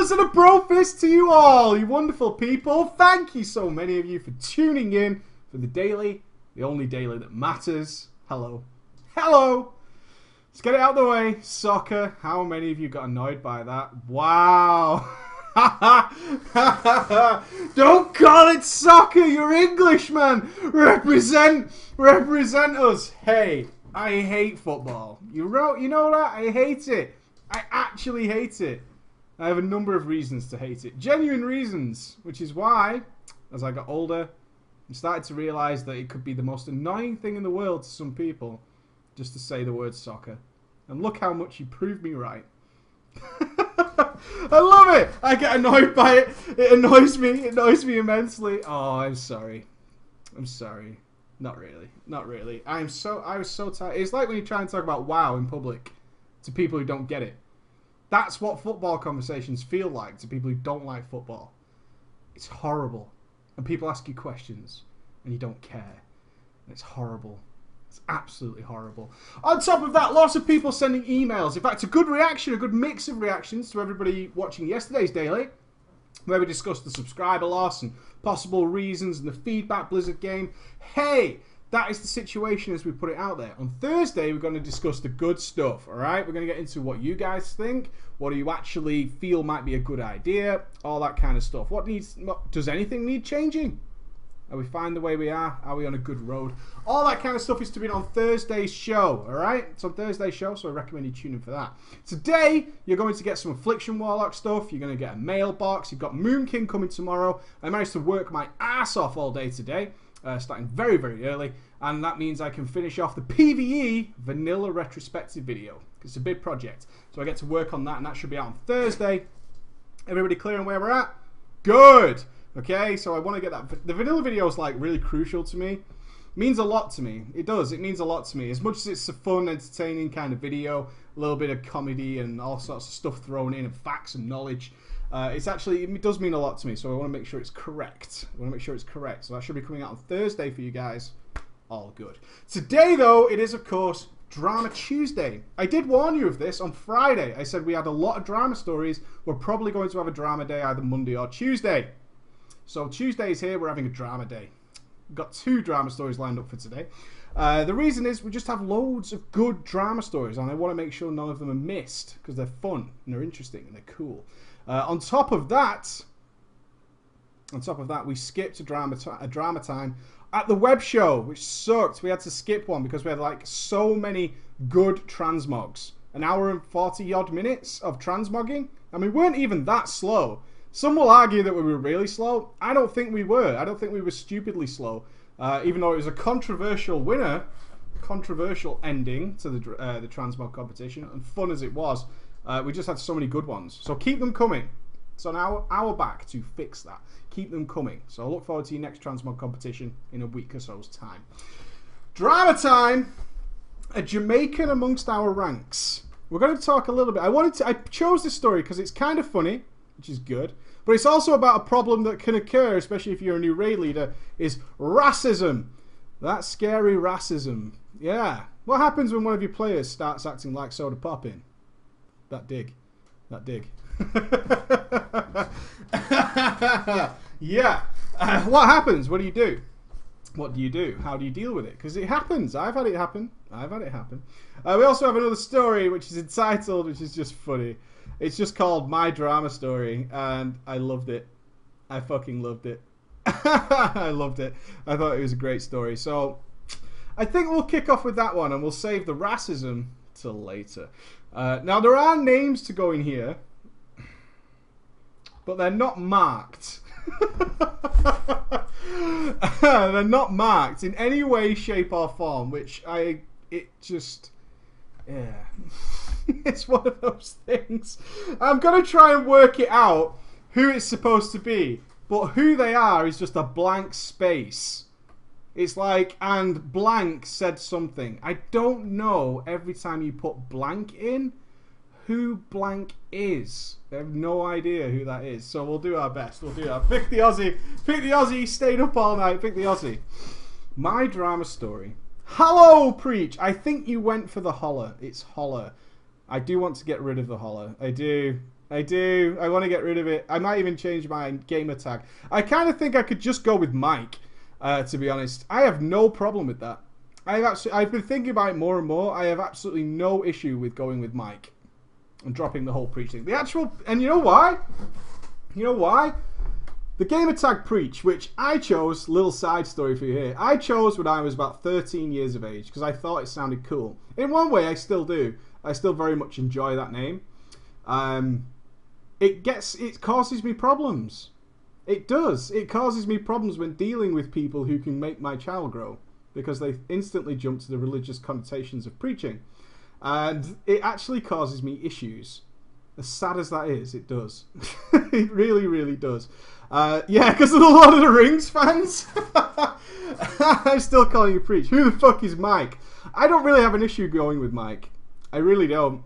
fellas, and a bro fist to you all, you wonderful people. Thank you so many of you for tuning in for the daily, the only daily that matters. Hello. Hello. Let's get it out of the way. Soccer. How many of you got annoyed by that? Wow. Don't call it soccer. You're English, man. Represent us. Hey, I hate football. You know that? I hate it. I actually hate it. I have a number of reasons to hate it. Genuine reasons. Which is why, as I got older, I started to realise that it could be the most annoying thing in the world to some people just to say the word soccer. And look how much you proved me right. I love it. I get annoyed by it. It annoys me. It annoys me immensely. Oh, I'm sorry. I'm sorry. Not really. Not really. I was so tired. It's like when you try and talk about WoW in public to people who don't get it. That's what football conversations feel like to people who don't like football. It's horrible. And people ask you questions and you don't care. And it's horrible. It's absolutely horrible. On top of that, lots of people sending emails. In fact, a good reaction, a good mix of reactions to everybody watching yesterday's daily, where we discussed the subscriber loss and possible reasons and the feedback Blizzard game. Hey, that is the situation as we put it out there. On Thursday, we're going to discuss the good stuff, all right? We're going to get into what you guys think, what do you actually feel might be a good idea, all that kind of stuff. Does anything need changing? Are we fine the way we are? Are we on a good road? All that kind of stuff is to be on Thursday's show, all right? It's on Thursday's show, so I recommend you tune in for that. Today, you're going to get some Affliction Warlock stuff. You're going to get a mailbox. You've got Moon King coming tomorrow. I managed to work my ass off all day today, starting very, very early, and that means I can finish off the PvE Vanilla Retrospective video. It's a big project, so I get to work on that, and that should be out on Thursday. Everybody clear on where we're at? Good! Okay, so I want to get that. The vanilla video is like really crucial to me. It means a lot to me. It does. It means a lot to me. As much as it's a fun, entertaining kind of video, a little bit of comedy and all sorts of stuff thrown in and facts and knowledge. It does mean a lot to me. So I want to make sure it's correct. So that should be coming out on Thursday for you guys. All good. Today, though, it is of course Drama Tuesday. I did warn you of this on Friday. I said we had a lot of drama stories. We're probably going to have a drama day either Monday or Tuesday. So Tuesday is here, we're having a drama day. We've got 2 drama stories lined up for today. The reason is we just have loads of good drama stories and I want to make sure none of them are missed because they're fun and they're interesting and they're cool. On top of that, we skipped a drama time at the web show, which sucked. We had to skip one because we had like so many good transmogs. An hour and 40 odd minutes of transmogging. And we weren't even that slow. Some will argue that we were really slow. I don't think we were. I don't think we were stupidly slow. Even though it was a controversial winner, controversial ending to the transmog competition, and fun as it was, we just had so many good ones. So keep them coming. It's on our back to fix that. Keep them coming. So I look forward to your next transmog competition in a week or so's time. Drama time. A Jamaican amongst our ranks. We're going to talk a little bit. I chose this story because it's kind of funny, which is good. But it's also about a problem that can occur, especially if you're a new raid leader, is racism. That scary racism. Yeah. What happens when one of your players starts acting like Soda Poppin'? That dig. Yeah. What happens? What do you do? What do you do? How do you deal with it? Because it happens. I've had it happen. We also have another story which is entitled, which is just funny. It's just called My Drama Story, and I loved it. I fucking loved it. I loved it. I thought it was a great story. So I think we'll kick off with that one, and we'll save the racism till later. Now, there are names to go in here, but they're not marked. They're not marked in any way, shape, or form, yeah. It's one of those things. I'm going to try and work it out who it's supposed to be, but who they are is just a blank space. It's like, and blank said something. I don't know every time you put blank in who blank is. I have no idea who that is, so we'll do our best. We'll do that. Pick the Aussie, stayed up all night, pick the Aussie. My drama story. Hello, Preach. I think you went for the holler. It's holler. I do want to get rid of the holler. I do. I do. I want to get rid of it. I might even change my gamer tag. I kind of think I could just go with Mike, to be honest. I have no problem with that. I've been thinking about it more and more. I have absolutely no issue with going with Mike and dropping the whole Preach thing. And you know why? You know why? The gamer tag Preach, which I chose, little side story for you here, I chose when I was about 13 years of age because I thought it sounded cool. In one way, I still do. I still very much enjoy that name. It causes me problems. It does. It causes me problems when dealing with people who can make my channel grow because they instantly jump to the religious connotations of preaching. And it actually causes me issues. As sad as that is, it does. It really, really does. Yeah, because of the Lord of the Rings fans. I'm still calling you Preach. Who the fuck is Mike? I don't really have an issue going with Mike. I really don't.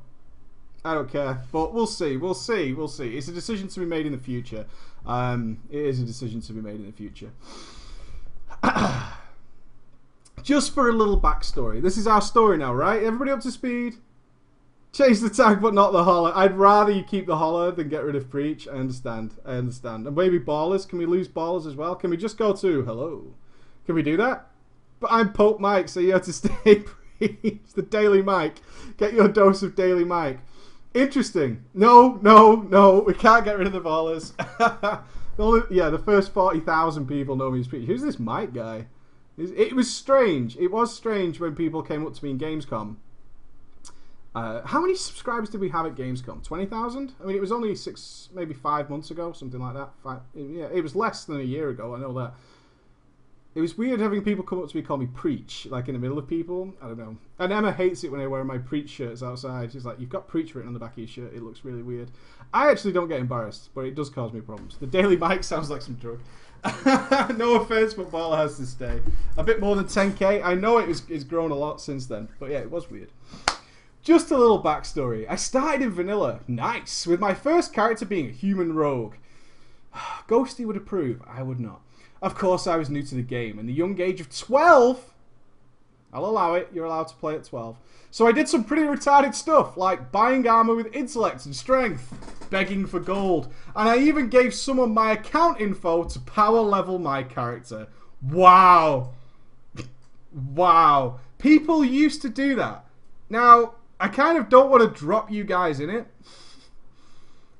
I don't care. But we'll see. We'll see. We'll see. It's a decision to be made in the future. It is a decision to be made in the future. Just for a little backstory. This is our story now, right? Everybody up to speed? Change the tag, but not the holler. I'd rather you keep the holler than get rid of Preach. I understand. I understand. And maybe Ballers. Can we lose Ballers as well? Can we just go to hello? Can we do that? But I'm Pope Mike, so you have to stay Preach. The Daily Mike. Get your dose of Daily Mike. Interesting. No, no, no. We can't get rid of the Ballers. The first 40,000 people know me as Preach. Who's this Mike guy? It was strange. It was strange when people came up to me in Gamescom. How many subscribers did we have at Gamescom? 20,000? I mean, it was only maybe 5 months ago, something like that. Yeah, it was less than a year ago. I know that. It was weird having people come up to me and call me Preach, like in the middle of people. I don't know. And Emma hates it when I wear my Preach shirts outside. She's like, "You've got Preach written on the back of your shirt. It looks really weird." I actually don't get embarrassed, but it does cause me problems. The Daily Mike sounds like some drug. No offense, but Baller has to stay. A bit more than 10k. I know it's grown a lot since then, but yeah, it was weird. Just a little backstory. I started in vanilla, nice, with my first character being a human rogue. Ghosty would approve, I would not. Of course, I was new to the game, and the young age of 12, I'll allow it, you're allowed to play at 12. So I did some pretty retarded stuff, like buying armor with intellect and strength, begging for gold, and I even gave someone my account info to power level my character. Wow. Wow. People used to do that. Now, I kind of don't want to drop you guys in it.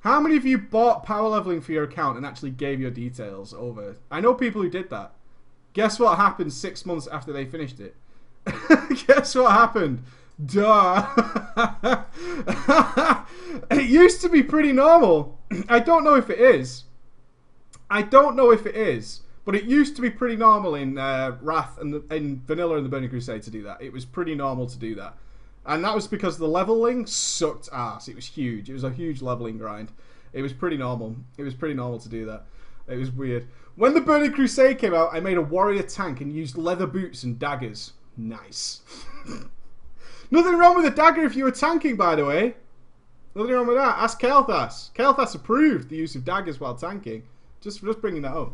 How many of you bought power leveling for your account and actually gave your details over? I know people who did that. Guess what happened 6 months after they finished it? Guess what happened? Duh. It used to be pretty normal. I don't know if it is. I don't know if it is. But it used to be pretty normal in Wrath and in Vanilla and the Burning Crusade to do that. It was pretty normal to do that. And that was because the leveling sucked ass. It was huge. It was a huge leveling grind. It was pretty normal. It was pretty normal to do that. It was weird. When the Burning Crusade came out, I made a warrior tank and used leather boots and daggers. Nice. Nothing wrong with a dagger if you were tanking, by the way. Nothing wrong with that. Ask Kelthas. Kelthas approved the use of daggers while tanking. Just bringing that up.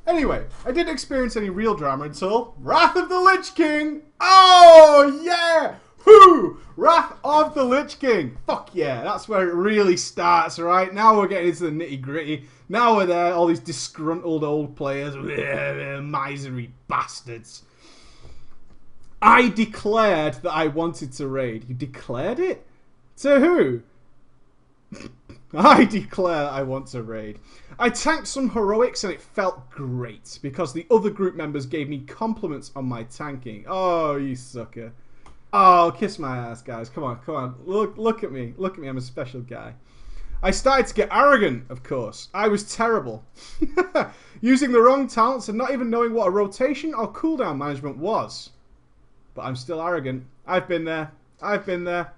Anyway, I didn't experience any real drama until Wrath of the Lich King. Oh, yeah! Whoo! Wrath of the Lich King. Fuck yeah, that's where it really starts, right? Now we're getting into the nitty gritty. Now we're there, all these disgruntled old players. Misery bastards. I declared that I wanted to raid. You declared it? To who? I declare I want to raid. I tanked some heroics and it felt great because the other group members gave me compliments on my tanking. Oh, you sucker. Oh, kiss my ass, guys. Come on, come on. Look at me. Look at me. I'm a special guy. I started to get arrogant, of course. I was terrible. Using the wrong talents and not even knowing what a rotation or cooldown management was. But I'm still arrogant. I've been there. I've been there.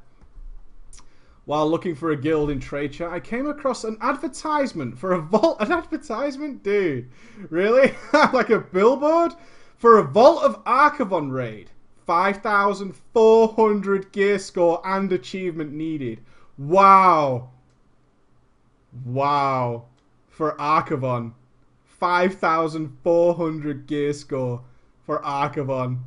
While looking for a guild in Trade Chat, I came across an advertisement for a vault. An advertisement? Dude. Really? Like a billboard? For a Vault of Archivon raid. 5,400 gear score and achievement needed. Wow. Wow. For Archivon. 5,400 gear score for Archivon.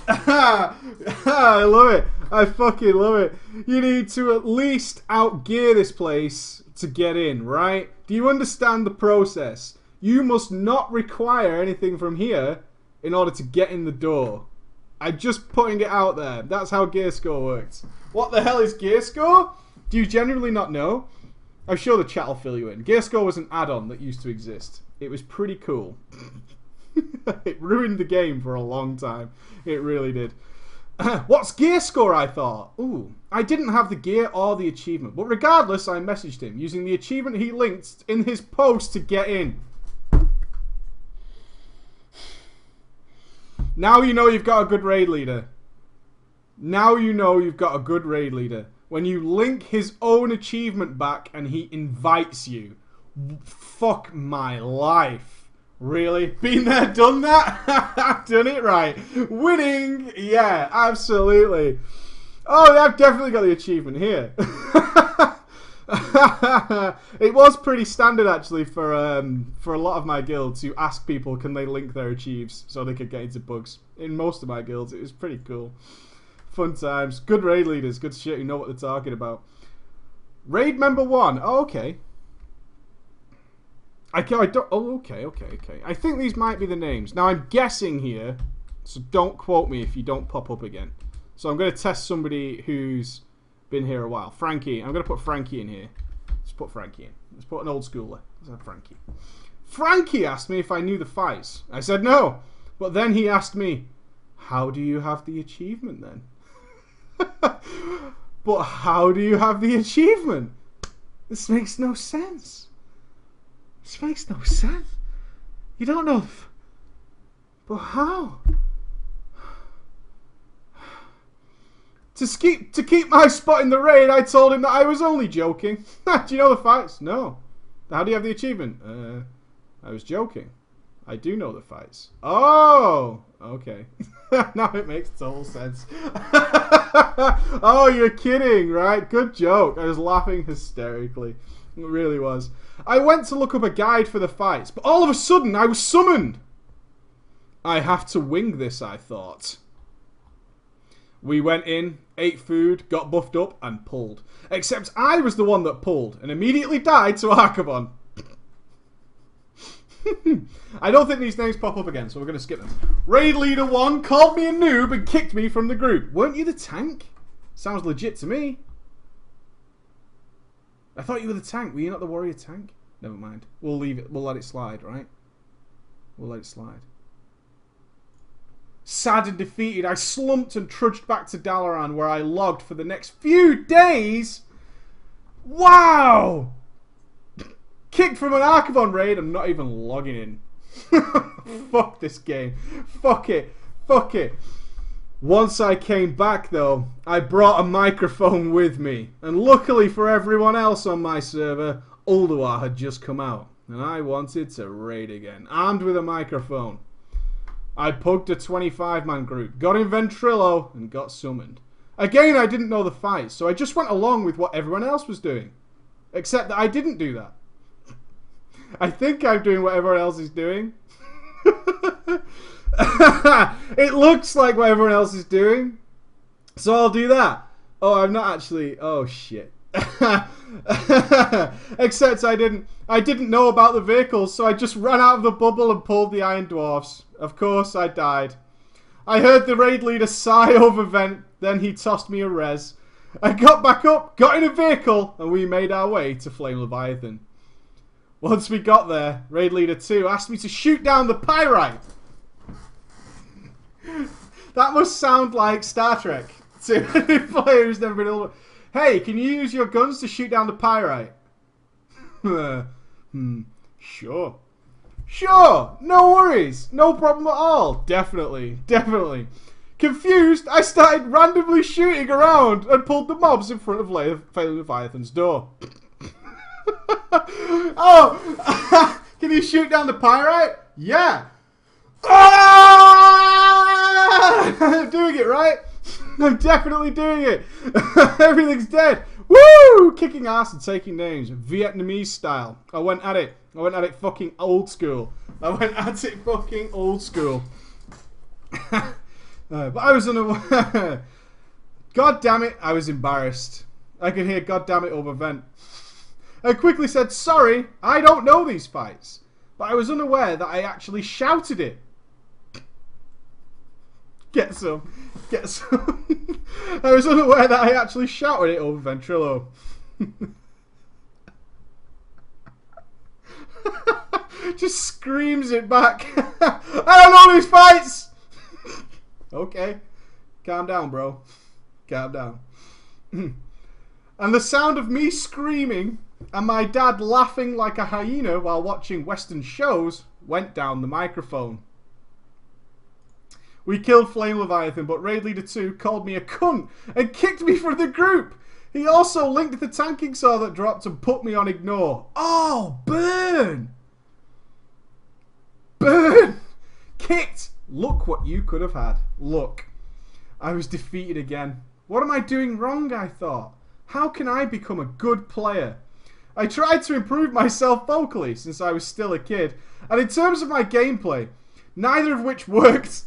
I love it. I fucking love it. You need to at least outgear this place to get in, right? Do you understand the process? You must not require anything from here in order to get in the door. I'm just putting it out there. That's how gear score works. What the hell is gear score? Do you genuinely not know? I'm sure the chat will fill you in. Gear score was an add-on that used to exist. It was pretty cool. It ruined the game for a long time. It really did. What's gear score, I thought? Ooh, I didn't have the gear or the achievement. But regardless, I messaged him using the achievement he linked in his post to get in. Now you know you've got a good raid leader. Now you know you've got a good raid leader. When you link his own achievement back and he invites you. Fuck my life. Really? Been there, done that? Done it right. Winning! Yeah, absolutely. Oh, I've definitely got the achievement here. It was pretty standard, actually, for a lot of my guilds to ask people can they link their achieves so they could get into bugs. In most of my guilds, it was pretty cool. Fun times. Good raid leaders. Good shit who know what they're talking about. Raid member 1. Oh, okay. I don't. Oh, okay. I think these might be the names. Now I'm guessing here, so don't quote me if you don't pop up again. So I'm going to test somebody who's been here a while. Frankie. I'm going to put Frankie in here. Let's put Frankie in. Let's put an old schooler. Let's have Frankie. Frankie asked me if I knew the fights. I said no, but then he asked me, "How do you have the achievement then?" But how do you have the achievement? This makes no sense. This makes no sense. You don't know. But how? To keep my spot in the raid, I told him that I was only joking. Do you know the fights? No. How do you have the achievement? I was joking. I do know the fights. Oh! Okay. Now it makes total sense. Oh, you're kidding, right? Good joke. I was laughing hysterically. It really was. I went to look up a guide for the fights, but all of a sudden I was summoned. I have to wing this, I thought. We went in, ate food, got buffed up, and pulled. Except I was the one that pulled, and immediately died to Archibon. I don't think these names pop up again, so we're going to skip them. Raid Leader 1 called me a noob and kicked me from the group. Weren't you the tank? Sounds legit to me. I thought you were the tank. Were you not the warrior tank? Never mind. We'll leave it. We'll let it slide, right? We'll let it slide. Sad and defeated, I slumped and trudged back to Dalaran, where I logged for the next few days. Wow! Kicked from an Archibon raid. I'm not even logging in. Fuck this game. Fuck it. Fuck it. Once I came back, though, I brought a microphone with me. And luckily for everyone else on my server, Ulduar had just come out. And I wanted to raid again, armed with a microphone. I pugged a 25-man group, got in Ventrilo, and got summoned. Again, I didn't know the fight, so I just went along with what everyone else was doing. Except that I didn't do that. I think I'm doing what everyone else is doing. It looks like what everyone else is doing. So I'll do that. Oh, I'm not actually... Oh, shit. Except I didn't know about the vehicles, so I just ran out of the bubble and pulled the Iron Dwarfs. Of course, I died. I heard the raid leader sigh over vent, then he tossed me a res. I got back up, got in a vehicle, and we made our way to Flame Leviathan. Once we got there, Raid Leader 2 asked me to shoot down the Pyrite. That must sound like Star Trek to any player who's never been able to... Hey, can you use your guns to shoot down the Pyrite? Sure. Sure, no worries. No problem at all. Definitely. Confused, I started randomly shooting around and pulled the mobs in front of Flame Leviathan's door. Oh! Can you shoot down the Pyrite? Yeah! Ah! I'm doing it, right? I'm definitely doing it. Everything's dead. Woo! Kicking ass and taking names. Vietnamese style. I went at it fucking old school. But I was unaware. God damn it, I was embarrassed. I could hear God damn it over vent. I quickly said, sorry, I don't know these fights. But I was unaware that I actually shouted it. Get some. Get some. I was unaware that I actually shouted it over Ventrilo. Just screams it back. I don't know these fights. Okay. Calm down, bro. Calm down. And the sound of me screaming and my dad laughing like a hyena while watching Western shows went down the microphone. We killed Flame Leviathan, but Raid Leader 2 called me a cunt and kicked me from the group. He also linked the tanking saw that dropped and put me on ignore. Oh, burn! Burn! Kicked! Look what you could have had. Look. I was defeated again. What am I doing wrong, I thought. How can I become a good player? I tried to improve myself vocally since I was still a kid. And in terms of my gameplay, neither of which worked.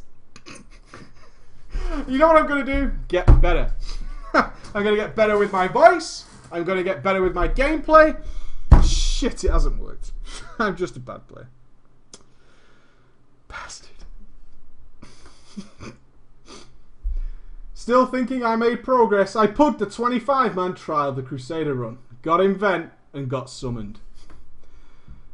You know what I'm going to do? Get better. I'm going to get better with my voice. I'm going to get better with my gameplay. Shit, it hasn't worked. I'm just a bad player. Bastard. Still thinking I made progress, I pugged the 25-man trial of the Crusader run. Got in vent and got summoned.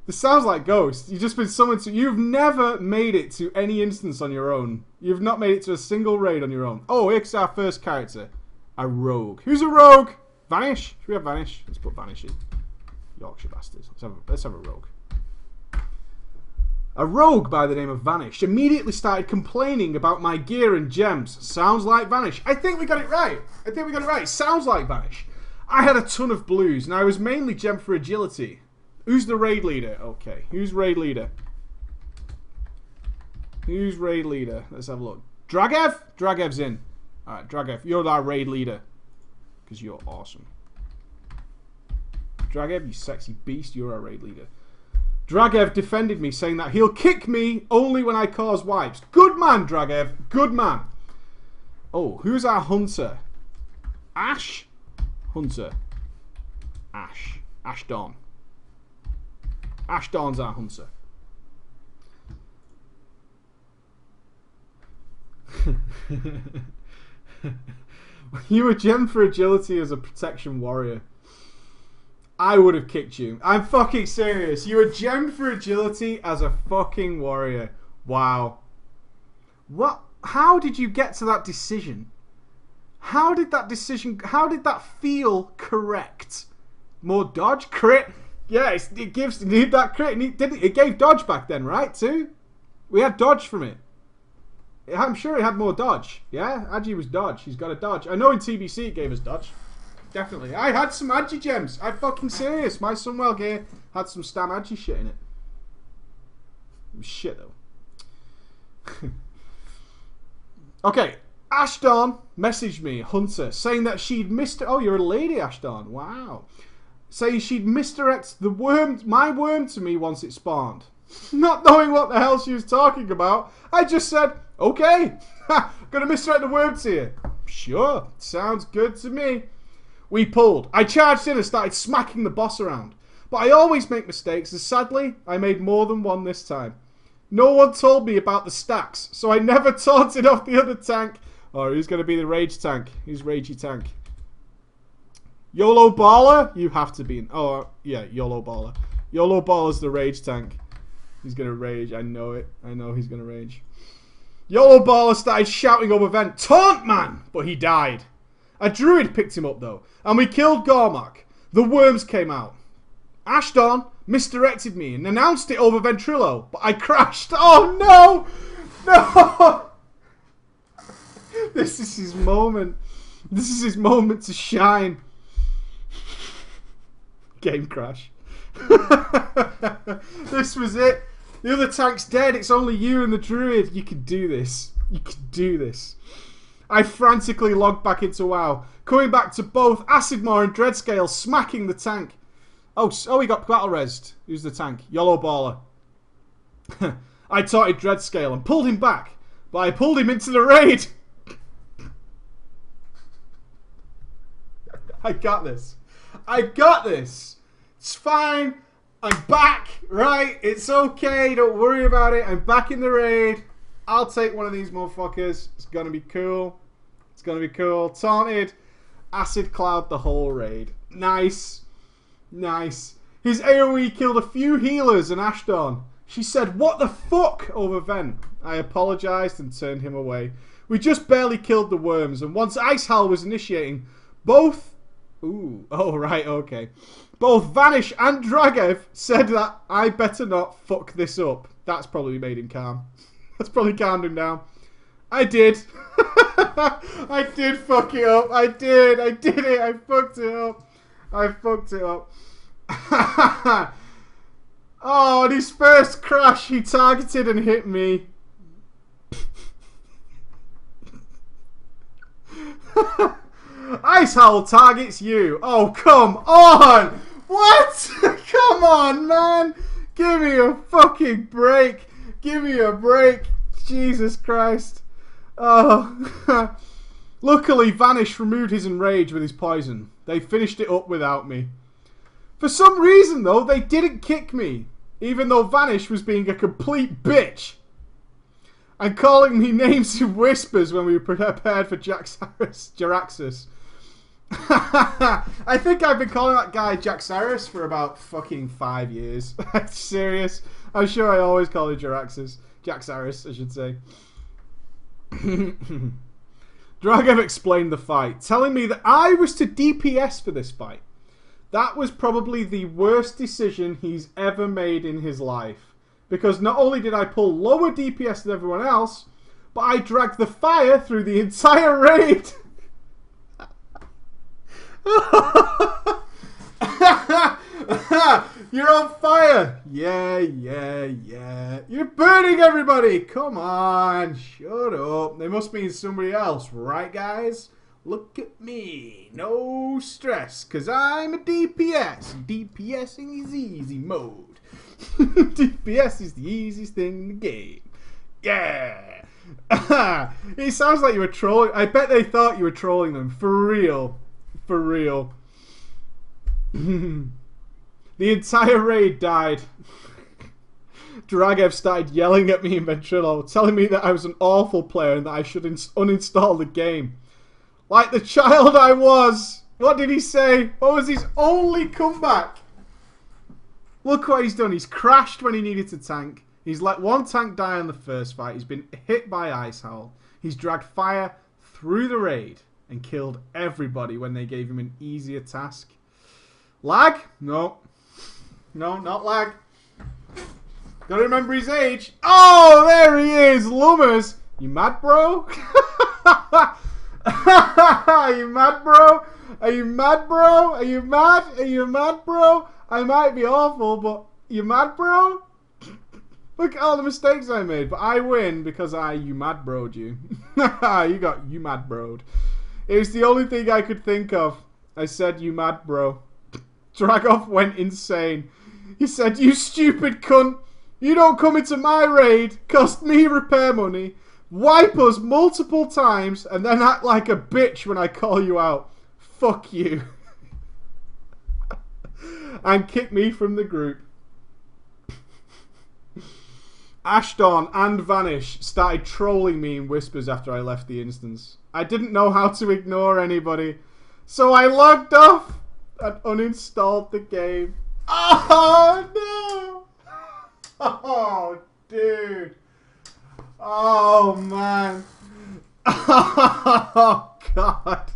This sounds like Ghost. You've just been summoned to... You've never made it to any instance on your own. You've not made it to a single raid on your own. Oh, here's our first character. A rogue. Who's a rogue? Vanish? Should we have Vanish? Let's put Vanish in. Yorkshire bastards. Let's have a rogue. A rogue by the name of Vanish immediately started complaining about my gear and gems. Sounds like Vanish. I think we got it right. Sounds like Vanish. I had a ton of blues and I was mainly gemmed for agility. Who's the raid leader? Okay. Who's raid leader? Who's raid leader? Let's have a look. Dragev? Dragev's in. Alright, Dragev, you're our raid leader. Because you're awesome. Dragev, you sexy beast, you're our raid leader. Dragev defended me, saying that he'll kick me only when I cause wipes. Good man, Dragev. Good man. Oh, who's our hunter? Ash? Hunter. Ash. Ash Dawn. Ash Dawn's our hunter. You were gemmed for agility as a protection warrior. I would have kicked you. I'm fucking serious. You were gemmed for agility as a fucking warrior. Wow. What? How did you get to that decision? How did that feel correct? More dodge? Crit? Yeah, it gives... Need that crit. It gave dodge back then, right, too? We had dodge from it. I'm sure it had more dodge. Yeah? Agi was dodge. He's got a dodge. I know in TBC it gave us dodge. Definitely. I had some Agi gems. I'm fucking serious. My Sunwell gear had some Stam Agi shit in it. It was shit, though. Okay. Ashton messaged me, Hunter, saying that she'd missed... Oh, you're a lady, Ashton. Wow. Saying she'd misdirect my worm to me once it spawned. Not knowing what the hell she was talking about, I just said, okay, gonna misdirect the worm to you. Sure, sounds good to me. We pulled. I charged in and started smacking the boss around. But I always make mistakes, and sadly, I made more than one this time. No one told me about the stacks, so I never taunted off the other tank. Oh, who's gonna be the rage tank? Who's ragey tank? YOLO Baller? You have to be. Oh, yeah, YOLO Baller. YOLO Baller's the rage tank. He's going to rage. I know it. I know he's going to rage. YOLO Baller started shouting over vent, "Taunt, man!" But he died. A druid picked him up, though, and we killed Gormak. The worms came out. Ashton misdirected me and announced it over Ventrilo, but I crashed. Oh, no! No! This is his moment. This is his moment to shine. Game crash. This was it. The other tank's dead. It's only you and the druid. You can do this. You can do this. I frantically logged back into WoW, coming back to both Acidmore and Dreadscale, smacking the tank. Oh, he got battle resed. Who's the tank? YOLO Baller. I taunted Dreadscale and pulled him back, but I pulled him into the raid. I got this. I got this. It's fine. I'm back, right? It's okay. Don't worry about it. I'm back in the raid. I'll take one of these motherfuckers. It's gonna be cool. It's gonna be cool. Taunted. Acid cloud the whole raid. Nice. Nice. His AoE killed a few healers and Ashdon. She said, "What the fuck?" over vent. I apologised and turned him away. We just barely killed the worms, and once Ice Howl was initiating, both... Ooh, oh right, okay. Both Vanish and Dragev said that I better not fuck this up. That's probably made him calm. That's probably calmed him down. I did. I did fuck it up. I did it. I fucked it up. I fucked it up. Oh, on his first crash, he targeted and hit me. Ice Howl targets you. Oh, come on. What? Come on, man. Give me a fucking break. Give me a break. Jesus Christ. Oh. Luckily, Vanish removed his enrage with his poison. They finished it up without me. For some reason, though, they didn't kick me, even though Vanish was being a complete bitch and calling me names in whispers when we were prepared for Jaraxxus. I think I've been calling that guy Jaxaris for about fucking 5 years. Serious. I'm sure I always call him Jaraxxus. Jaxaris, I should say. Dragev explained the fight, telling me that I was to DPS for this fight. That was probably the worst decision he's ever made in his life. Because not only did I pull lower DPS than everyone else, but I dragged the fire through the entire raid. You're on fire. Yeah. You're burning everybody. Come on. Shut up. They must mean somebody else, right, guys? Look at me. No stress, because I'm a DPS. DPSing is easy mode. DPS is the easiest thing in the game. Yeah. It sounds like you were trolling. I bet they thought you were trolling them. For real. For real. The entire raid died. Dragev started yelling at me in Ventrilo, telling me that I was an awful player and that I should uninstall the game. Like the child I was. What did he say? What was his only comeback? Look what he's done. He's crashed when he needed to tank. He's let one tank die in the first fight. He's been hit by Ice Howl. He's dragged fire through the raid and killed everybody when they gave him an easier task. Lag? No. No, not lag. Gotta remember his age. Oh, there he is. Lummers. You mad, bro? Are you mad, bro? Are you mad, bro? Are you mad? Are you mad, bro? I might be awful, but you mad, bro? Look at all the mistakes I made, but I win because you mad broed you. You mad broed. It was the only thing I could think of. I said, you mad, bro. Dragov went insane. He said, you stupid cunt. You don't come into my raid, cost me repair money, wipe us multiple times, and then act like a bitch when I call you out. Fuck you. And kick me from the group. Ashdon and Vanish started trolling me in whispers after I left the instance. I didn't know how to ignore anybody, so I logged off and uninstalled the game. Oh no! Oh dude! Oh man! Oh god!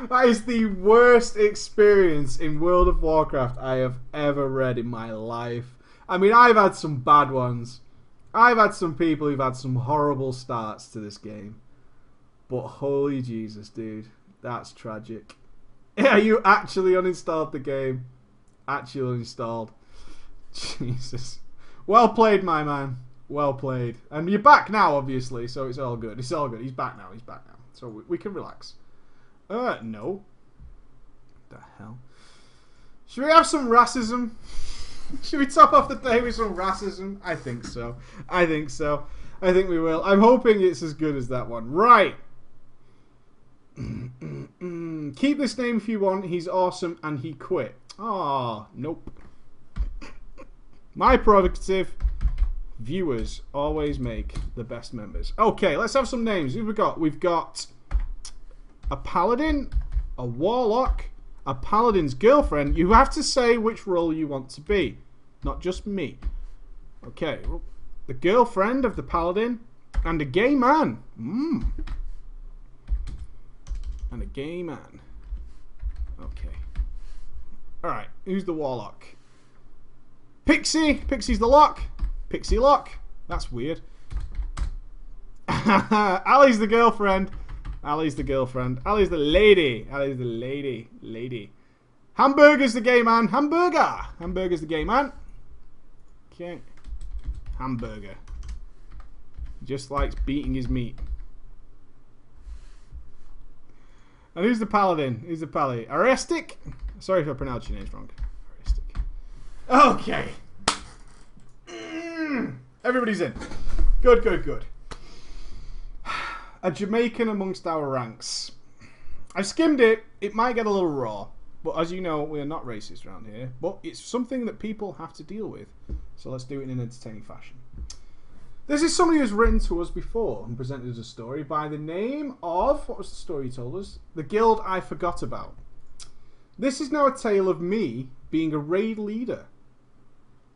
That is the worst experience in World of Warcraft I have ever read in my life. I mean, I've had some bad ones. I've had some people who've had some horrible starts to this game. But holy Jesus, dude. That's tragic. Yeah, you actually uninstalled the game. Actually uninstalled. Jesus. Well played, my man. Well played. And you're back now, obviously, so it's all good. It's all good. He's back now. He's back now. So we can relax. No. What the hell? Should we have some racism? Should we top off the day with some racism? I think so. I think so. I think we will. I'm hoping it's as good as that one. Right. Keep this name if you want. He's awesome and he quit. Ah, nope. My prerogative. Viewers always make the best members. Okay, let's have some names. Who have we got? We've got a paladin, a warlock, a paladin's girlfriend. You have to say which role you want to be, not just me. Okay, the girlfriend of the paladin and a gay man. And a gay man. Okay. Alright, who's the warlock? Pixie. Pixie's the lock. Pixie lock. That's weird. Ali's the girlfriend. Ali's the girlfriend. Ali's the lady. Ali's the lady. Lady. Hamburger's the gay man. Hamburger. Hamburger's the gay man. Okay. Hamburger. Just likes beating his meat. And who's the paladin? Who's the pally? Arestic? Sorry if I pronounced your names wrong. Arestic. Okay. Everybody's in. Good, good, good. A Jamaican amongst our ranks. I skimmed it. It might get a little raw. But as you know, we're not racist around here. But it's something that people have to deal with. So let's do it in an entertaining fashion. This is somebody who's written to us before and presented us a story by the name of... What was the story he told us? The Guild I Forgot About. This is now a tale of me being a raid leader.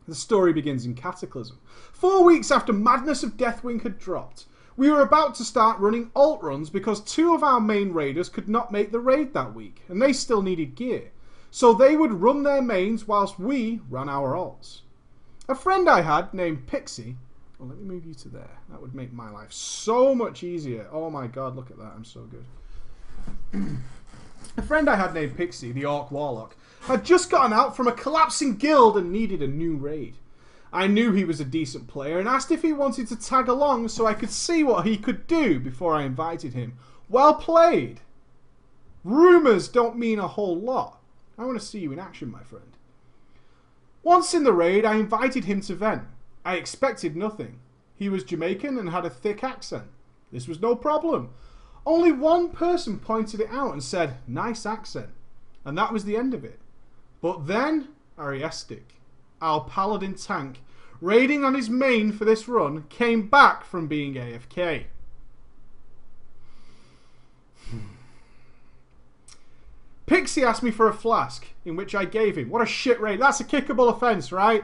The story begins in Cataclysm. 4 weeks after Madness of Deathwing had dropped, we were about to start running alt runs because 2 of our main raiders could not make the raid that week, and they still needed gear. So they would run their mains whilst we ran our alts. A friend I had named Pixie... Well, let me move you to there. That would make my life so much easier. Oh my god, look at that. I'm so good. A friend I had named Pixie, the Orc Warlock, had just gotten out from a collapsing guild and needed a new raid. I knew he was a decent player and asked if he wanted to tag along so I could see what he could do before I invited him. Well played. Rumours don't mean a whole lot. I want to see you in action, my friend. Once in the raid, I invited him to vent. I expected nothing. He was Jamaican and had a thick accent. This was no problem. Only one person pointed it out and said, nice accent. And that was the end of it. But then, Ariestic, our paladin tank, raiding on his main for this run, came back from being AFK. Pixie asked me for a flask, in which I gave him. What a shit raid. That's a kickable offence, right?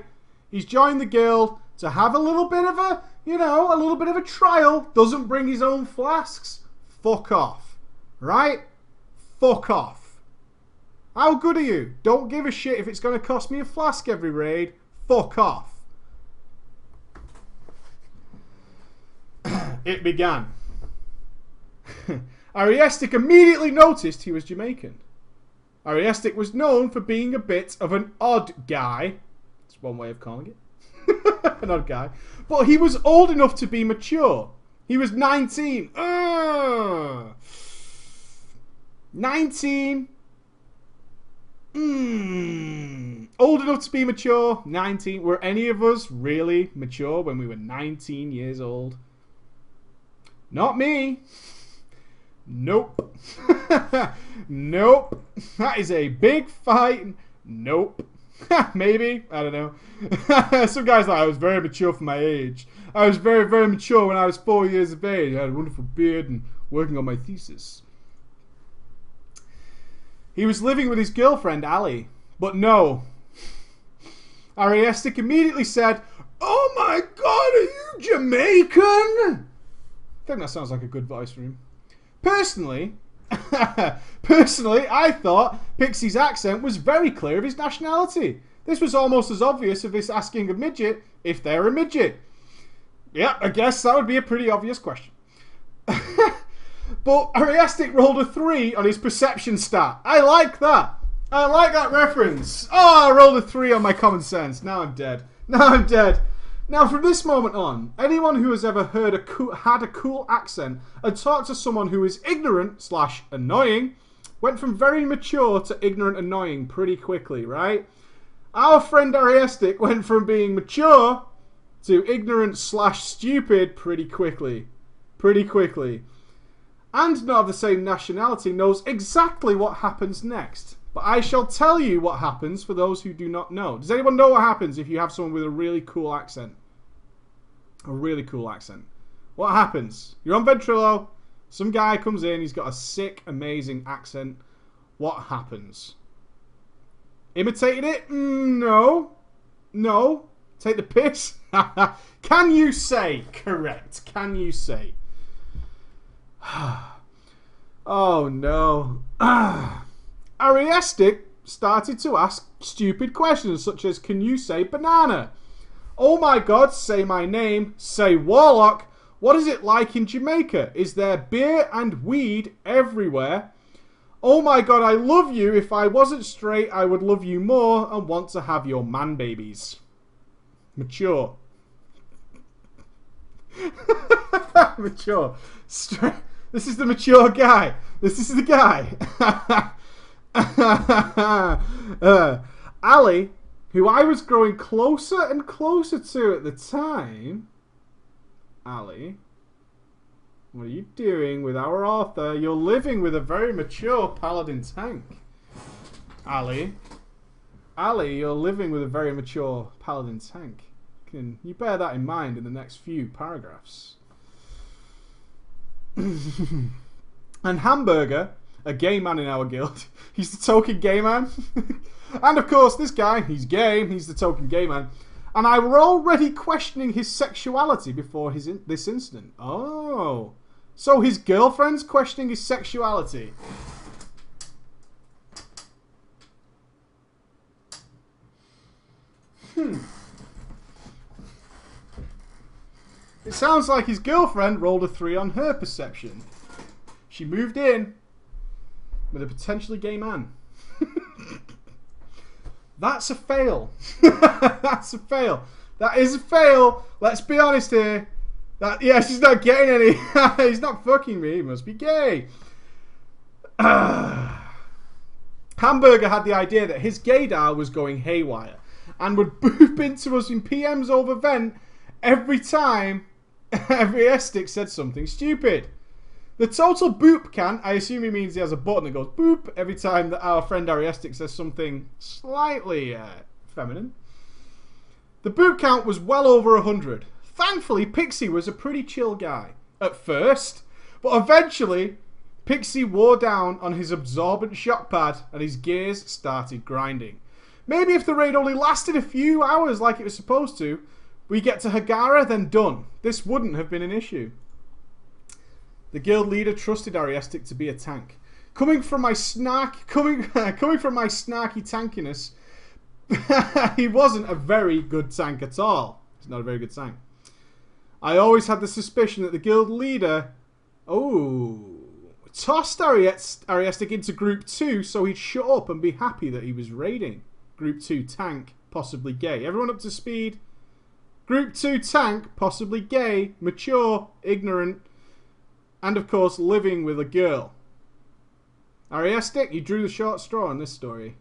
He's joined the guild to have a little bit of a, you know, a little bit of a trial. Doesn't bring his own flasks. Fuck off. Right? Fuck off. How good are you? Don't give a shit if it's going to cost me a flask every raid. Fuck off. It began. Ariestic immediately noticed he was Jamaican. Ariestic was known for being a bit of an odd guy. That's one way of calling it. An odd guy. But he was old enough to be mature. He was 19. 19. Old enough to be mature. 19. Were any of us really mature when we were 19 years old? Not me. Nope. Nope. That is a big fight. Nope. Maybe. I don't know. Some guys like, I was very mature for my age. I was very, very mature when I was 4 years of age. I had a wonderful beard and working on my thesis. He was living with his girlfriend, Ali. But no. Ariestic immediately said, oh my god, are you Jamaican? I think that sounds like a good voice for him. Personally, I thought Pixie's accent was very clear of his nationality. This was almost as obvious of his asking a midget if they're a midget. Yeah, I guess that would be a pretty obvious question. But Ariestic rolled a 3 on his perception stat. I like that. I like that reference. Oh, I rolled a 3 on my common sense. Now I'm dead. Now I'm dead. Now, from this moment on, anyone who has ever had a cool accent and talked to someone who is ignorant / annoying went from very mature to ignorant annoying pretty quickly, right? Our friend Ariestic went from being mature to ignorant slash stupid pretty quickly. Pretty quickly. And not of the same nationality knows exactly what happens next. But I shall tell you what happens for those who do not know. Does anyone know what happens if you have someone with a really cool accent? A really cool accent. What happens? You're on Ventrilo. Some guy comes in. He's got a sick, amazing accent. What happens? Imitated it? No. No. Take the piss? Can you say correct? Can you say? Oh no. Ariestic started to ask stupid questions such as, can you say banana? Oh my god, say my name. Say warlock. What is it like in Jamaica? Is there beer and weed everywhere? Oh my god, I love you. If I wasn't straight, I would love you more and want to have your man babies. Mature. Mature. Straight. This is the mature guy. This is the guy. Ali, who I was growing closer and closer to at the time. Ali, what are you doing with our author? You're living with a very mature paladin tank. Ali, you're living with a very mature paladin tank. Can you bear that in mind in the next few paragraphs? And Hamburger, a gay man in our guild. He's the token gay man. And of course, this guy, he's gay. He's the token gay man. And I were already questioning his sexuality before this incident. Oh. So his girlfriend's questioning his sexuality. It sounds like his girlfriend rolled a 3 on her perception. She moved in with a potentially gay man. That's a fail. That's a fail. That is a fail. Let's be honest here. Yeah, she's not getting any. He's not fucking me. He must be gay. Hamburger had the idea that his gaydar was going haywire and would boop into us in PMs over vent every time Ariestic said something stupid. The total boop count, I assume he means he has a button that goes boop every time that our friend Ariestic says something slightly feminine. The boop count was well over 100. Thankfully, Pixie was a pretty chill guy at first, but eventually Pixie wore down on his absorbent shock pad and his gears started grinding. Maybe if the raid only lasted a few hours like it was supposed to, we get to Hagara, then done. This wouldn't have been an issue. The guild leader trusted Ariestic to be a tank. Coming from my snarky tankiness, he wasn't a very good tank at all. He's not a very good tank. I always had the suspicion that the guild leader, tossed Ariestic into Group 2 so he'd shut up and be happy that he was raiding. Group 2 tank, possibly gay. Everyone up to speed? Group 2 tank, possibly gay, mature, ignorant, and of course living with a girl. Ariestic, you drew the short straw in this story.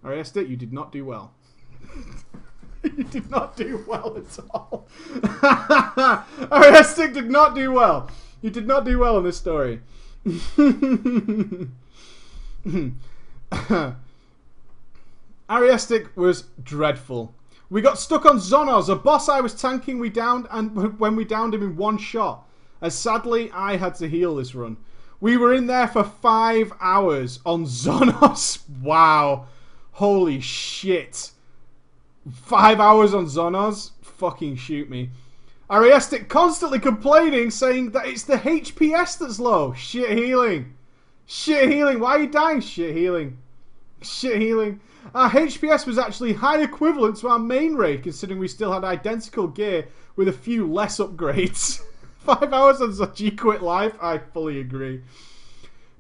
Ariestic, you did not do well. You did not do well at all. Ariestic did not do well. You did not do well in this story. Ariestic was dreadful. We got stuck on Zonos, a boss I was tanking. We downed, and when we downed him in one shot, as sadly I had to heal this run. We were in there for 5 hours on Zonos. Wow, holy shit! 5 hours on Zonos? Fucking shoot me. Ariestic constantly complaining, saying that it's the HPS that's low. Shit healing. Shit healing. Why are you dying? Shit healing. Shit healing. Our HPS was actually high equivalent to our main raid, considering we still had identical gear with a few less upgrades. 5 hours on such quit life? I fully agree.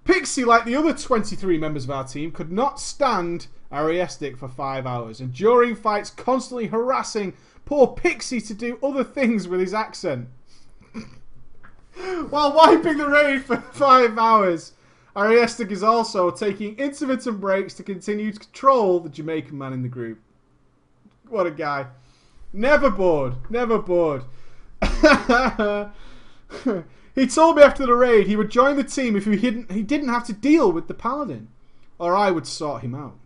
Pixie, like the other 23 members of our team, could not stand Ariestic for 5 hours, and during fights constantly harassing poor Pixie to do other things with his accent. While wiping the raid for 5 hours, Ariestic is also taking intermittent breaks to continue to control the Jamaican man in the group. What a guy. Never bored. Never bored. He told me after the raid he would join the team if he didn't have to deal with the paladin, or I would sort him out.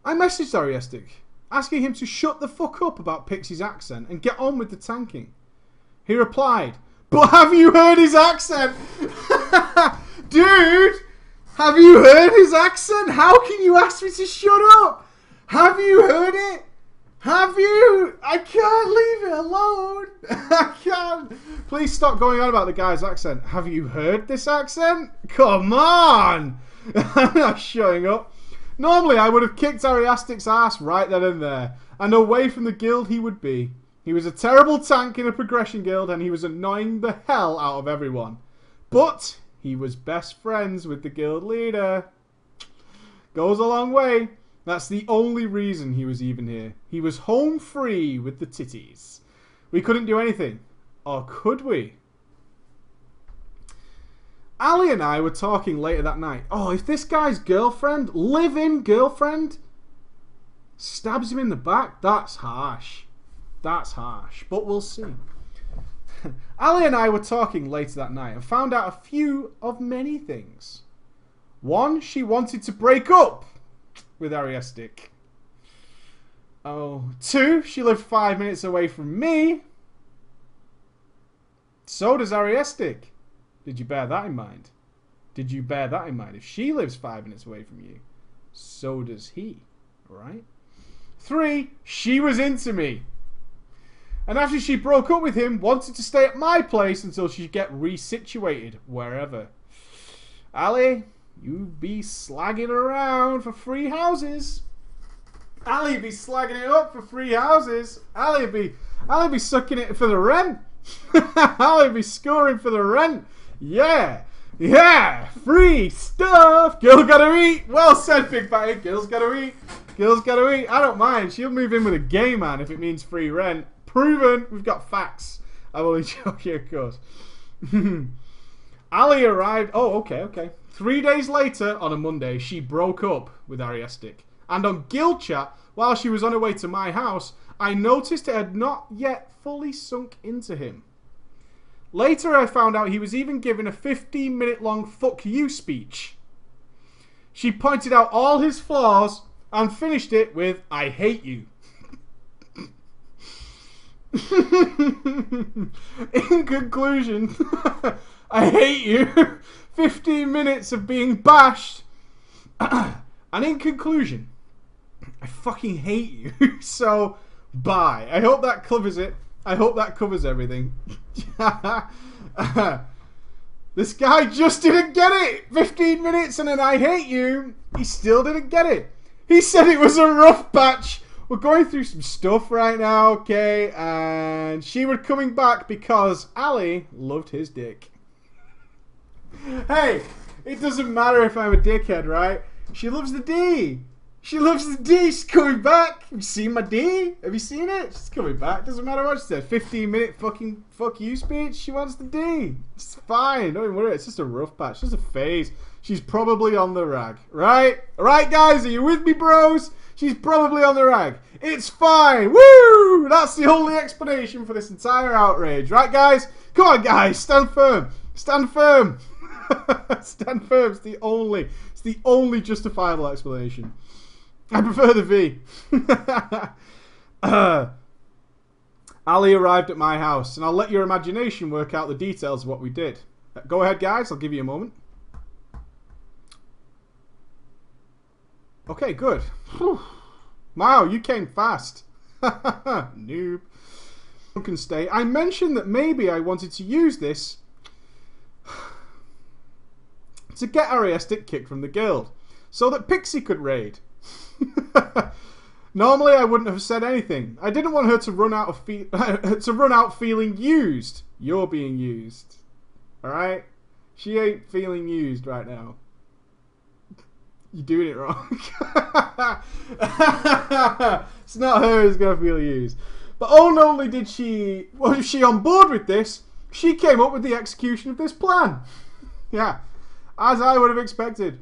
I messaged Ariestic, asking him to shut the fuck up about Pixie's accent and get on with the tanking. He replied, "But have you heard his accent?" Dude, have you heard his accent? How can you ask me to shut up? Have you heard it? Have you? I can't leave it alone. I can't. Please stop going on about the guy's accent. Have you heard this accent? Come on. I'm not shutting up. Normally, I would have kicked Ariastic's ass right then and there, and away from the guild he would be. He was a terrible tank in a progression guild, and he was annoying the hell out of everyone. But he was best friends with the guild leader. Goes a long way. That's the only reason he was even here. He was home free with the titties. We couldn't do anything. Or could we? Ali and I were talking later that night. Oh, if this guy's girlfriend, live-in girlfriend, stabs him in the back, that's harsh. That's harsh. But we'll see. Ali and I were talking later that night and found out a few of many things. One, she wanted to break up with Ariestic. Oh, two, she lived 5 minutes away from me. So does Ariestic. Did you bear that in mind? Did you bear that in mind? If she lives 5 minutes away from you, so does he, right? Three, she was into me. And after she broke up with him, wanted to stay at my place until she get resituated wherever. Ali, you be slagging around for free houses. Ali be slagging it up for free houses. Ali be sucking it for the rent. Ali be scoring for the rent. Yeah. Yeah. Free stuff. Girl gotta eat. Well said, Big Fatty. Girls gotta eat. Girls gotta eat. I don't mind. She'll move in with a gay man if it means free rent. Proven. We've got facts. I'm only joking, of course. Ali arrived. Oh, okay. 3 days later, on a Monday, she broke up with Ariestic. And on guild chat, while she was on her way to my house, I noticed it had not yet fully sunk into him. Later, I found out he was even given a 15-minute long fuck you speech. She pointed out all his flaws and finished it with, "I hate you." In conclusion, I hate you. 15 minutes of being bashed. And in conclusion, I fucking hate you. So, bye. I hope that covers it. I hope that covers everything. This guy just didn't get it. 15 minutes and an I hate you. He still didn't get it. He said it was a rough patch. We're going through some stuff right now, okay? And she was coming back because Ali loved his dick. Hey, it doesn't matter if I'm a dickhead, right? She loves the D. She loves the D. She's coming back. Have you seen my D? Have you seen it? She's coming back. Doesn't matter what she said. 15-minute fucking fuck you speech. She wants the D. It's fine. Don't even worry. It's just a rough patch. It's just a phase. She's probably on the rag. Right? Alright, guys? Are you with me, bros? She's probably on the rag. It's fine. Woo! That's the only explanation for this entire outrage. Right, guys? Come on, guys. Stand firm. Stand firm. Stand firm. It's the only justifiable explanation. I prefer the V. Ali arrived at my house, and I'll let your imagination work out the details of what we did. Go ahead, guys. I'll give you a moment. Okay, good. Wow, you came fast. Noob. Can stay. I mentioned that maybe I wanted to use this to get Ariestic kicked from the guild, so that Pixie could raid. Normally I wouldn't have said anything. I didn't want her to run out feeling used. You're being used. Alright? She ain't feeling used right now. You're doing it wrong. It's not her who's gonna feel used. But not only was she on board with this, she came up with the execution of this plan. Yeah. As I would have expected.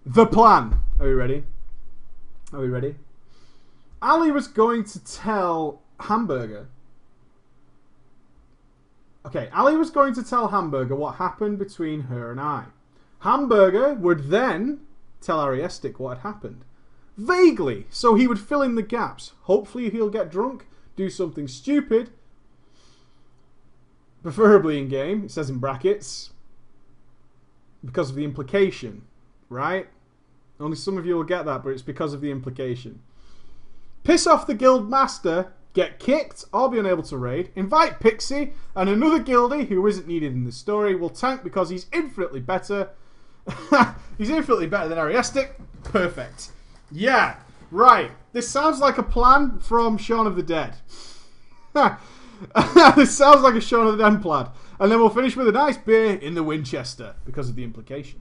The plan. Are we ready? Are we ready? Ali was going to tell Hamburger. Okay, Ali was going to tell Hamburger what happened between her and I. Hamburger would then tell Ariestic what had happened. Vaguely, so he would fill in the gaps. Hopefully he'll get drunk, do something stupid, preferably in game, it says in brackets, because of the implication, right? Only some of you will get that, but it's because of the implication. Piss off the guild master, get kicked, or be unable to raid, invite Pixie, and another guildie who isn't needed in the story will tank because he's infinitely better. He's infinitely better than Ariestic. Perfect. Yeah, right. This sounds like a plan from Shaun of the Dead. This sounds like a Shaun of the Dead plan. And then we'll finish with a nice beer in the Winchester, because of the implication.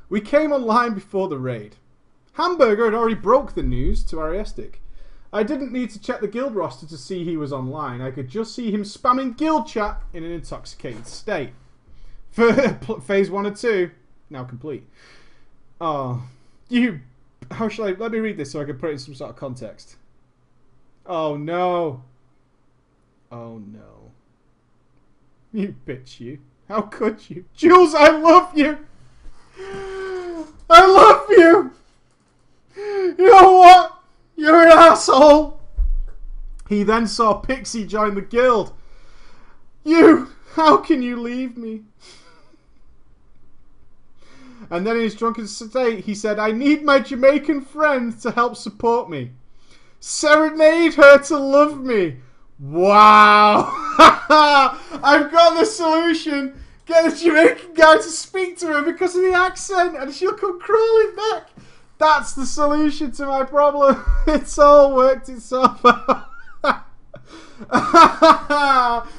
We came online before the raid. Hamburger had already broke the news to Ariestic. I didn't need to check the guild roster to see he was online. I could just see him spamming guild chat in an intoxicated state. For phase 1 and 2, now complete. Oh, how shall I? Let me read this so I can put it in some sort of context. Oh no. Oh no. You bitch, you. How could you? Jules, I love you. I love you. You know what? You're an asshole. He then saw Pixie join the guild. How can you leave me? And then in his drunken state, he said, I need my Jamaican friend to help support me. Serenade her to love me. Wow. I've got the solution. Get the Jamaican guy to speak to her because of the accent and she'll come crawling back. That's the solution to my problem. It's all worked itself out.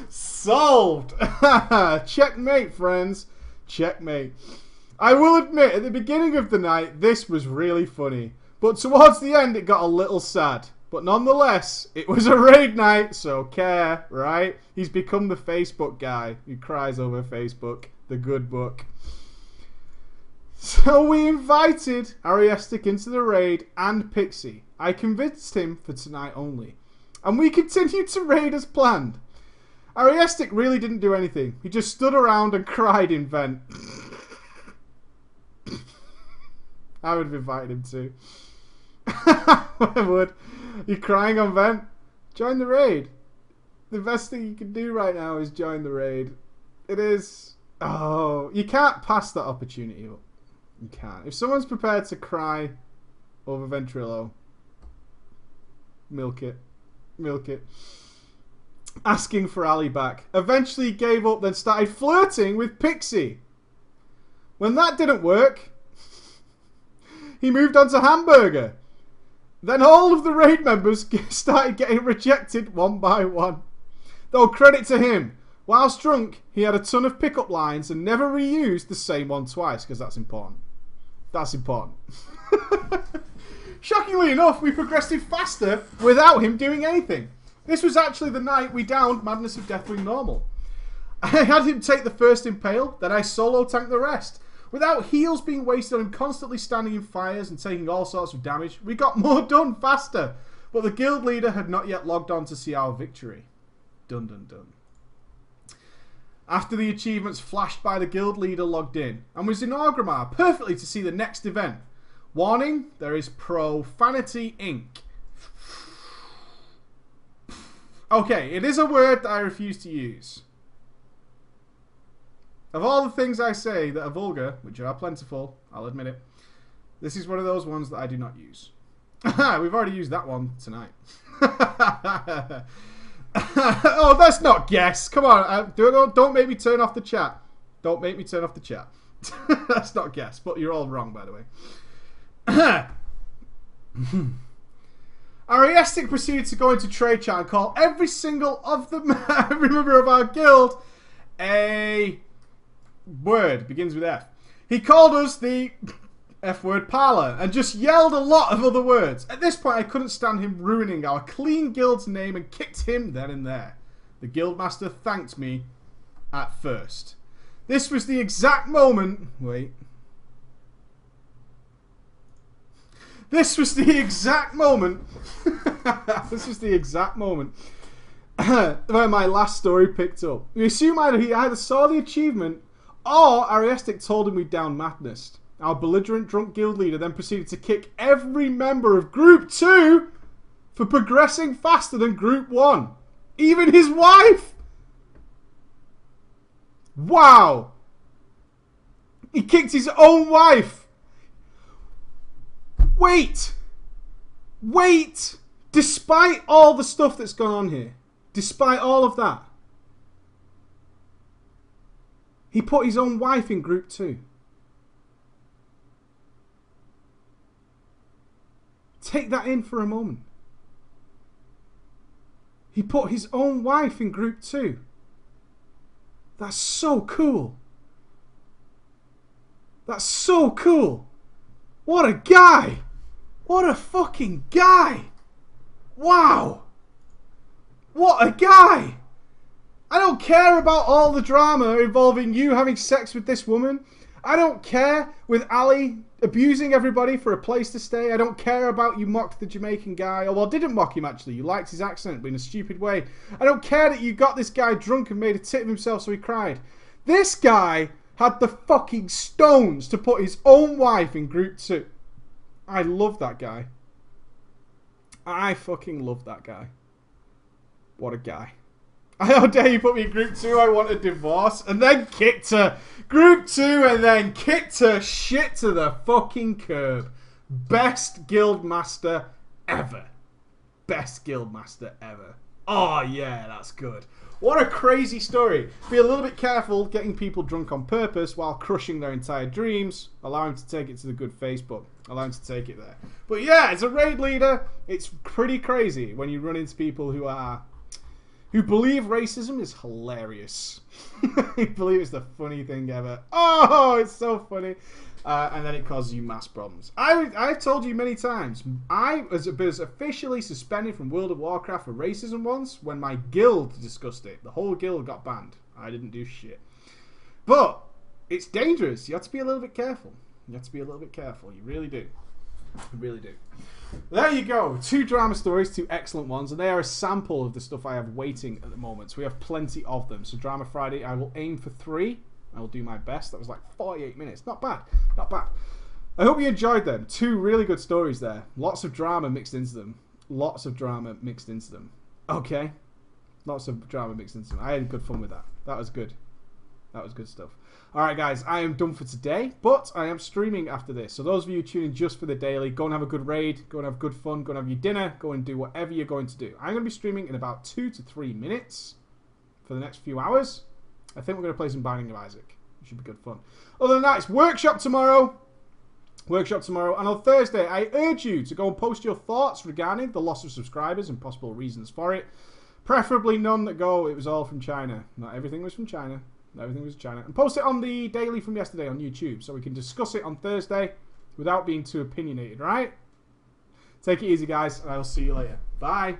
Solved. Checkmate, friends. Checkmate. I will admit, at the beginning of the night, this was really funny. But towards the end, it got a little sad. But nonetheless, it was a raid night, so care, right? He's become the Facebook guy who cries over Facebook, the good book. So we invited Ariestic into the raid and Pixie. I convinced him for tonight only. And we continued to raid as planned. Ariestic really didn't do anything. He just stood around and cried in vent. I would have invited him to. I would. You're crying on vent? Join the raid. The best thing you can do right now is join the raid. It is. Oh, you can't pass that opportunity up. You can't. If someone's prepared to cry over Ventrilo, milk it. Milk it. Asking for Ali back. Eventually he gave up, then started flirting with Pixie. When that didn't work, he moved on to Hamburger. Then all of the raid members started getting rejected one by one. Though credit to him, whilst drunk, he had a ton of pickup lines and never reused the same one twice, because that's important. That's important. Shockingly enough, we progressed him faster without him doing anything. This was actually the night we downed Madness of Deathwing Normal. I had him take the first impale, then I solo tanked the rest. Without heals being wasted on him constantly standing in fires and taking all sorts of damage, we got more done faster. But the guild leader had not yet logged on to see our victory. Dun dun dun. After the achievements flashed by, the guild leader logged in and was in Orgrimmar perfectly to see the next event. Warning, there is Profanity Inc. Okay, it is a word that I refuse to use. Of all the things I say that are vulgar, which are plentiful, I'll admit it, this is one of those ones that I do not use. We've already used that one tonight. Oh, that's not guess. Come on, don't make me turn off the chat. Don't make me turn off the chat. That's not guess, but you're all wrong, by the way. Ariestic proceeded to go into trade chat and call every single of them, every member of our guild, a word begins with F. He called us the F word parlor and just yelled a lot of other words. At this point, I couldn't stand him ruining our clean guild's name and kicked him then and there. The guildmaster thanked me at first. This was the exact moment. Wait. This was the exact moment. This was the exact moment where my last story picked up. We assume he either saw the achievement or Ariestic told him we'd down Madness. Our belligerent drunk guild leader then proceeded to kick every member of Group 2 for progressing faster than Group 1. Even his wife! Wow! He kicked his own wife! Wait! Wait! Despite all the stuff that's gone on here, despite all of that, he put his own wife in Group 2. Take that in for a moment. He put his own wife in Group 2. That's so cool. That's so cool. What a guy. What a fucking guy. Wow. What a guy. I don't care about all the drama involving you having sex with this woman. I don't care with Ali abusing everybody for a place to stay. I don't care about you mocked the Jamaican guy. Or, well, didn't mock him, actually. You liked his accent, but in a stupid way. I don't care that you got this guy drunk and made a tit of himself so he cried. This guy had the fucking stones to put his own wife in Group 2. I love that guy. I fucking love that guy. What a guy. How dare you put me in Group 2? I want a divorce. And then kicked her. Group 2 and then kicked her shit to the fucking curb. Best guild master ever. Best guild master ever. Oh yeah, that's good. What a crazy story. Be a little bit careful getting people drunk on purpose while crushing their entire dreams. Allow him to take it to the good Facebook. Allow him to take it there. But yeah, as a raid leader, it's pretty crazy when you run into people who believe racism is hilarious. Who believe it's the funny thing ever. Oh, it's so funny. And then it causes you mass problems. I've told you many times, I was officially suspended from World of Warcraft for racism once when my guild discussed it. The whole guild got banned. I didn't do shit. But it's dangerous. You have to be a little bit careful. You have to be a little bit careful. You really do. You really do. There you go. 2 drama stories, 2 excellent ones, and they are a sample of the stuff I have waiting at the moment. So we have plenty of them. So Drama Friday, I will aim for 3. I will do my best. That was like 48 minutes. Not bad. Not bad. I hope you enjoyed them. 2 really good stories there. Lots of drama mixed into them. Lots of drama mixed into them. Okay. Lots of drama mixed into them. I had good fun with that. That was good. That was good stuff. Alright guys, I am done for today, but I am streaming after this. So those of you tuning just for the daily, go and have a good raid, go and have good fun, go and have your dinner, go and do whatever you're going to do. I'm going to be streaming in about 2 to 3 minutes for the next few hours. I think we're going to play some Binding of Isaac. It should be good fun. Other than that, it's workshop tomorrow. Workshop tomorrow. And on Thursday, I urge you to go and post your thoughts regarding the loss of subscribers and possible reasons for it. Preferably none that go, it was all from China. Not everything was from China. Everything was China. And post it on the daily from yesterday on YouTube so we can discuss it on Thursday without being too opinionated, right? Take it easy, guys, and I will see you later. Bye.